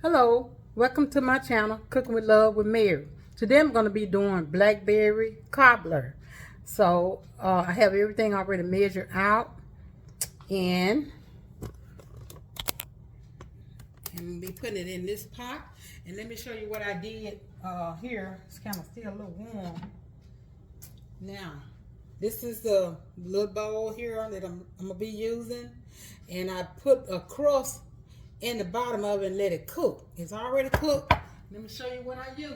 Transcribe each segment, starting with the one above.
Hello, welcome to my channel, Cooking with Love with Mary. Today I'm going to be doing Blackberry Cobbler. So I have everything already measured out, and I'm going to be putting it in this pot. And let me show you what I did here. It's kind of still a little warm. Now, this is the little bowl here that I'm going to be using, and I put a crust in the bottom of it and let it cook. It's already cooked. Let me show you what I use.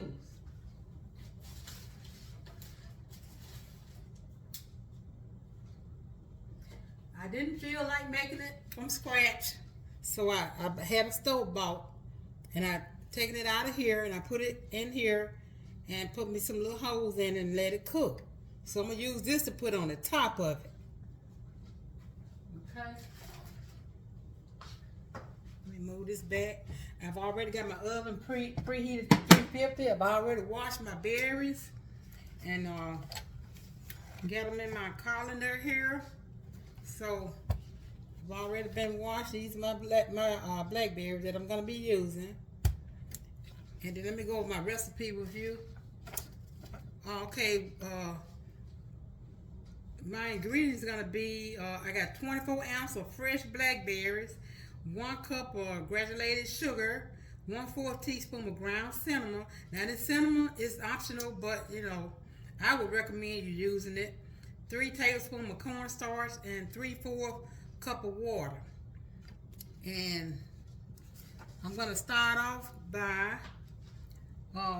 I didn't feel like making it from scratch, so I had a stove bought, and I taken it out of here and I put it in here and put me some little holes in and let it cook. So I'm gonna use this to put on the top of it. Okay. Move this back. I've already got my oven preheated to 350. I've already washed my berries and got them in my colander here. So I've already been washed. These are my blackberries that I'm going to be using. And then let me go over my recipe with you. Okay, my ingredients are going to be, I got 24 ounces of fresh blackberries, 1 cup of granulated sugar, 1/4 teaspoon of ground cinnamon. Now this cinnamon is optional, but you know, I would recommend you using it. 3 tablespoons of cornstarch and 3/4 cup of water. And I'm gonna start off by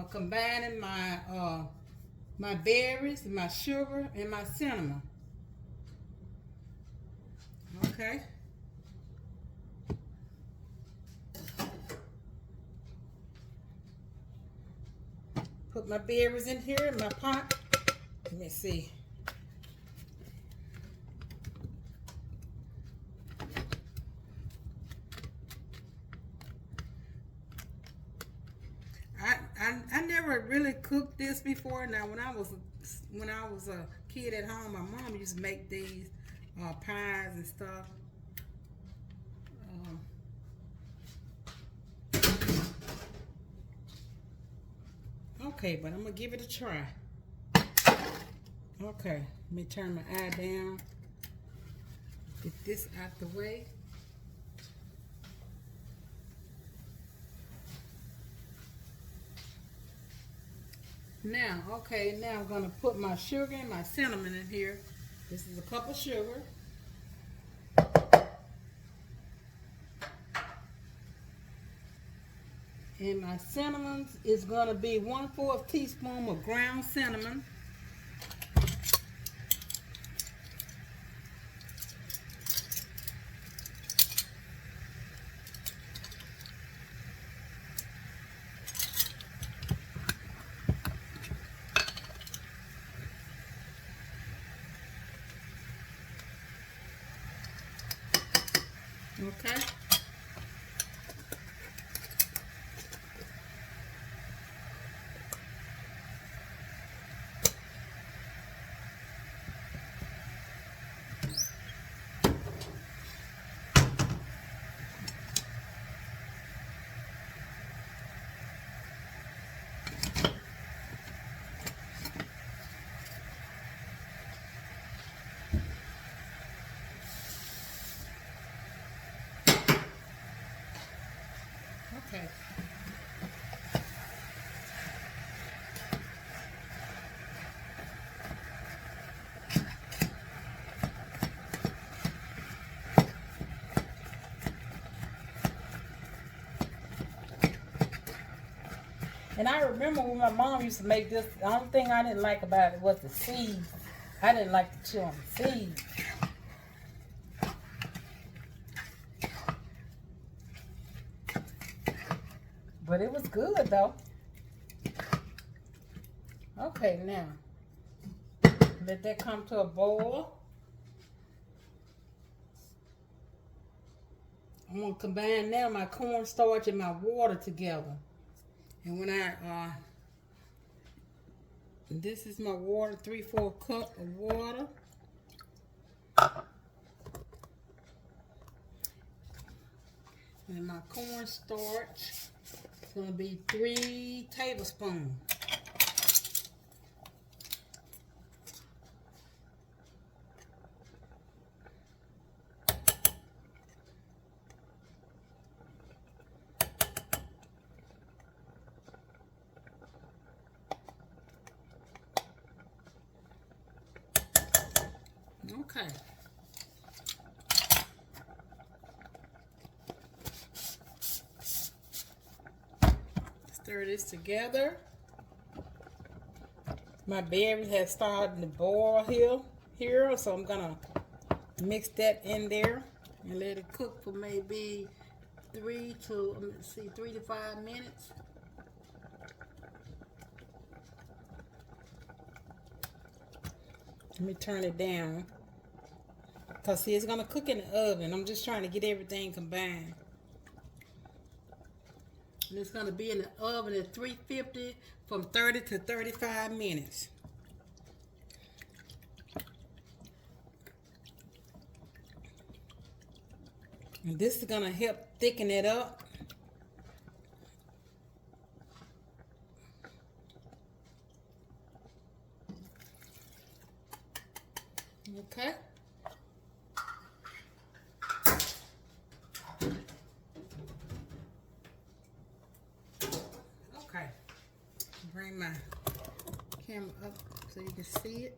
combining my berries, my sugar, and my cinnamon. Okay. Put my berries in here in my pot. Let me see. I never really cooked this before. Now when I was a kid at home, my mom used to make these pies and stuff. Okay, but I'm gonna give it a try. Okay, let me turn my eye down. Get this out the way. Now, okay, now I'm gonna put my sugar and my cinnamon in here. This is a cup of sugar. And my cinnamon is gonna be 1/4 teaspoon of ground cinnamon. Okay. Okay. And I remember when my mom used to make this, the only thing I didn't like about it was the seeds. I didn't like to chew on the seeds. But it was good though. Okay, now let that come to a boil. I'm gonna combine now my cornstarch and my water together. And when this is my water, 3/4 cup of water. And my cornstarch. It's going to be 3 tablespoons. Okay. Stir this together. My berries have started to boil here, so I'm gonna mix that in there and let it cook for maybe 3 to 5 minutes. Let me turn it down. Because see, it's going to cook in the oven. I'm just trying to get everything combined. And it's going to be in the oven at 350 from 30 to 35 minutes. And this is going to help thicken it up. Okay. Okay. Bring my camera up so you can see it.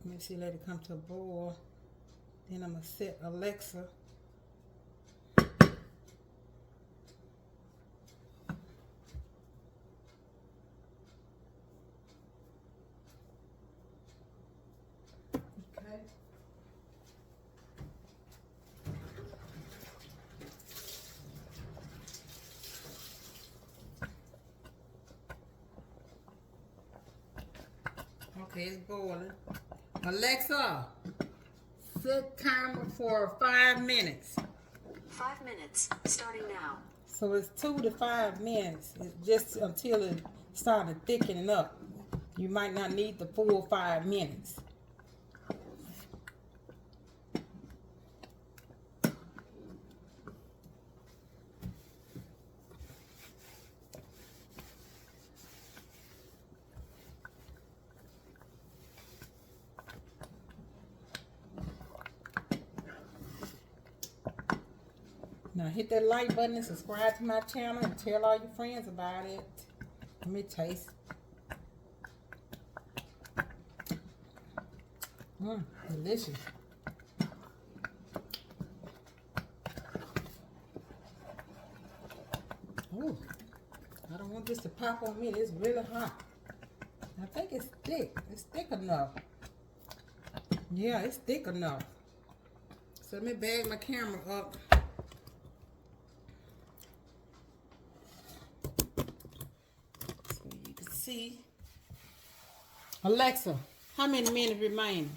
Let me see, let it come to a boil. Then I'm going to set Alexa. Okay, it's boiling. Alexa, set timer for 5 minutes. 5 minutes, starting now. So it's 2 to 5 minutes, just until it started thickening up. You might not need the full 5 minutes. Now hit that like button and subscribe to my channel and tell all your friends about it. Let me taste. Delicious. Ooh, I don't want this to pop on me. It's really hot. I think it's thick. It's thick enough. Yeah, it's thick enough. So let me bag my camera up. See, Alexa, how many minutes remain?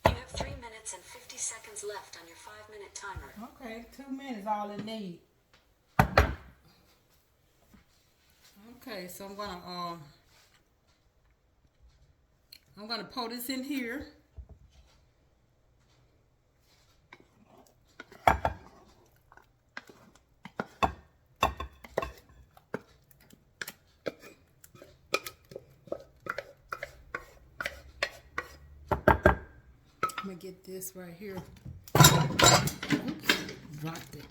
You have 3 minutes and 50 seconds left on your 5-minute timer. Okay, 2 minutes all it need. Okay, so I'm gonna pour this in here. I'm gonna get this right here. Oops, dropped it.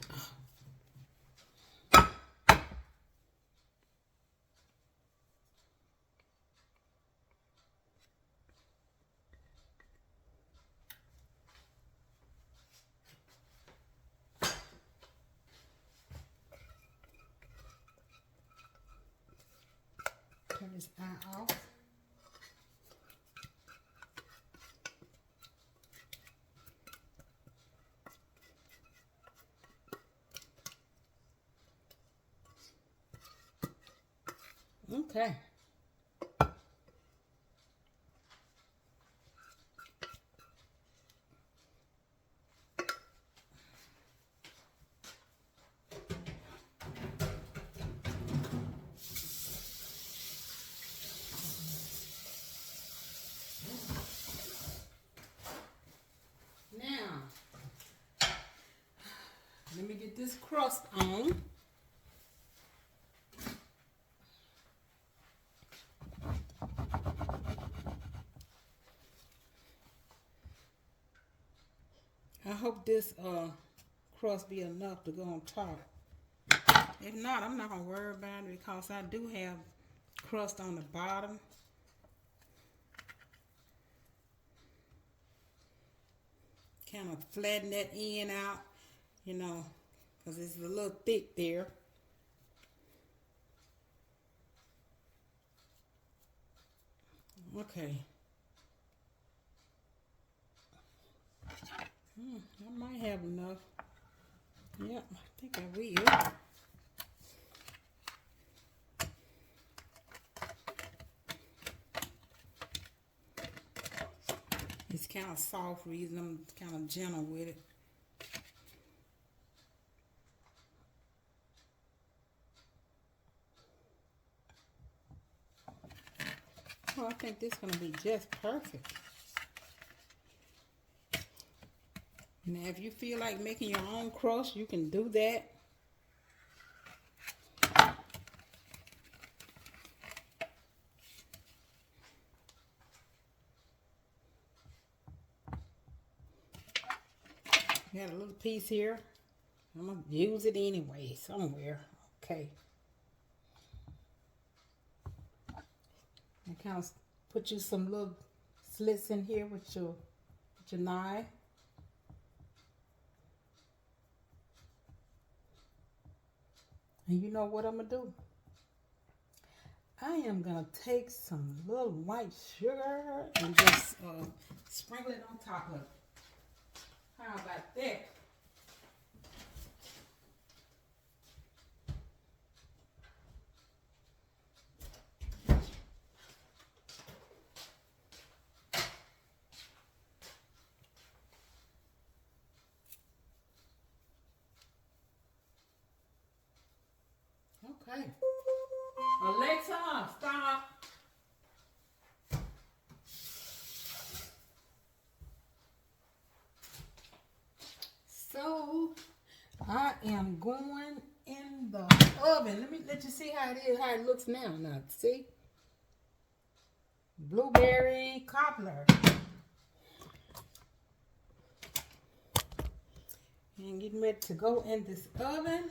Turn this eye off. Okay. this crust on. I hope this crust be enough to go on top. If not, I'm not gonna worry about it because I do have crust on the bottom. Kind of flatten that end out, you know, because it's a little thick there. Okay. I might have enough. Yep, I think I will. It's kind of soft reason I'm kind of gentle with it. Well, I think this is going to be just perfect. Now, if you feel like making your own crust, you can do that. Got a little piece here. I'm going to use it anyway, somewhere. Okay. And kind of put you some little slits in here with your knife. And you know what I'm going to do? I am going to take some little white sugar and just sprinkle it on top of it. How about that? Okay. Alexa, stop. So, I am going in the oven. Let me let you see how it is, how it looks now. Now, see? Blueberry cobbler. And getting ready to go in this oven.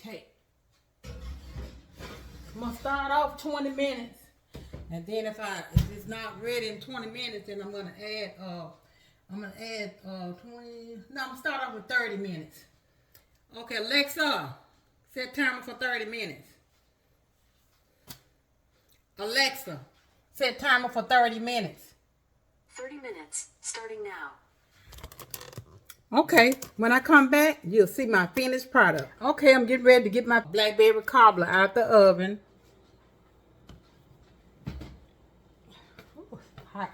Okay. I'm gonna start off 20 minutes. And then if it's not ready in 20 minutes, then I'm gonna add 20. No, I'm gonna start off with 30 minutes. Okay, Alexa, set timer for 30 minutes. Alexa, set timer for 30 minutes. 30 minutes, starting now. Okay, when I come back, you'll see my finished product. Okay, I'm getting ready to get my Blackberry Cobbler out the oven. Ooh, hot.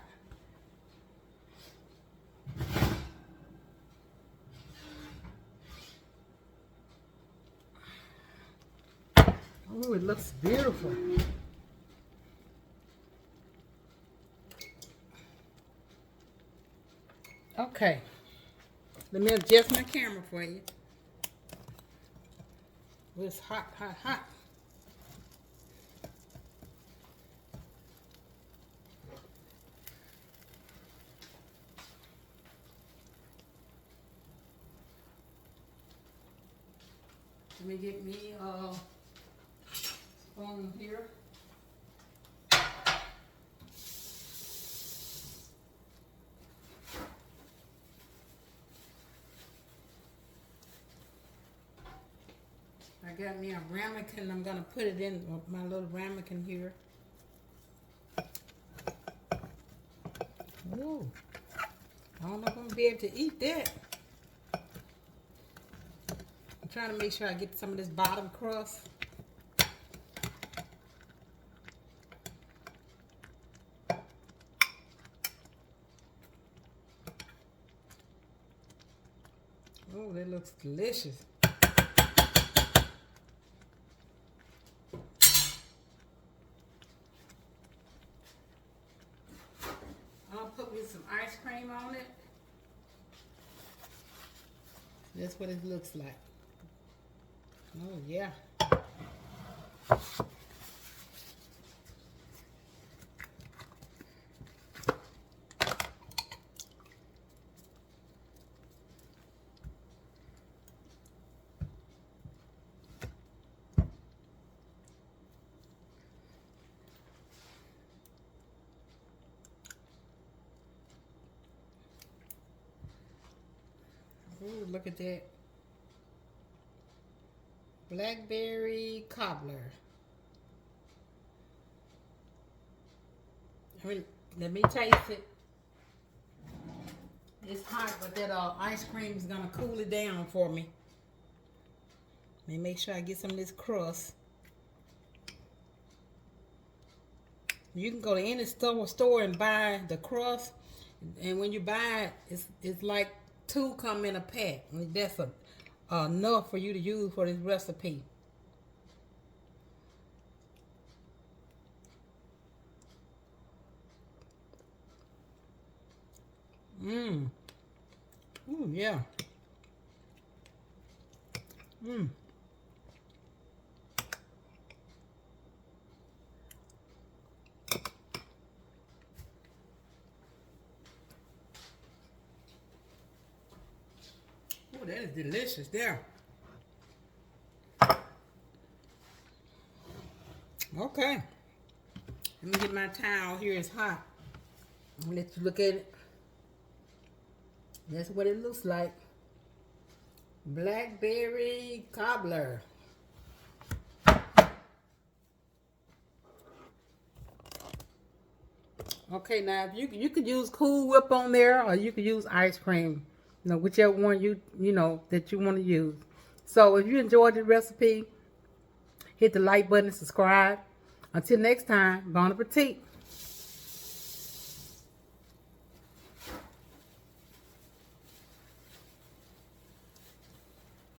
Ooh, it looks beautiful. Okay. Let me adjust my camera for you. It's hot, hot, hot. Let me get me a spoon here. I got me a ramekin. I'm going to put it in my little ramekin here. Ooh. I don't know if I'm going to be able to eat that. I'm trying to make sure I get some of this bottom crust. Oh, that looks delicious. ice cream on it. That's what it looks like. Oh yeah. Ooh, look at that. Blackberry Cobbler. Let me taste it. It's hot, but that ice cream is gonna cool it down for me. Let me make sure I get some of this crust. You can go to any store and buy the crust, and when you buy it, it's like 2 come in a pack. I mean, that's enough for you to use for this recipe. Mmm. Ooh, yeah. Mmm. Oh, that is delicious there. Okay. Let me get my towel here. It's hot. I'm gonna let you look at it. That's what it looks like. Blackberry Cobbler. Okay, now you could use Cool Whip on there, or you could use ice cream. You know, whichever one you know that you want to use. So if you enjoyed the recipe, hit the like button and subscribe. Until next time, bon appetit.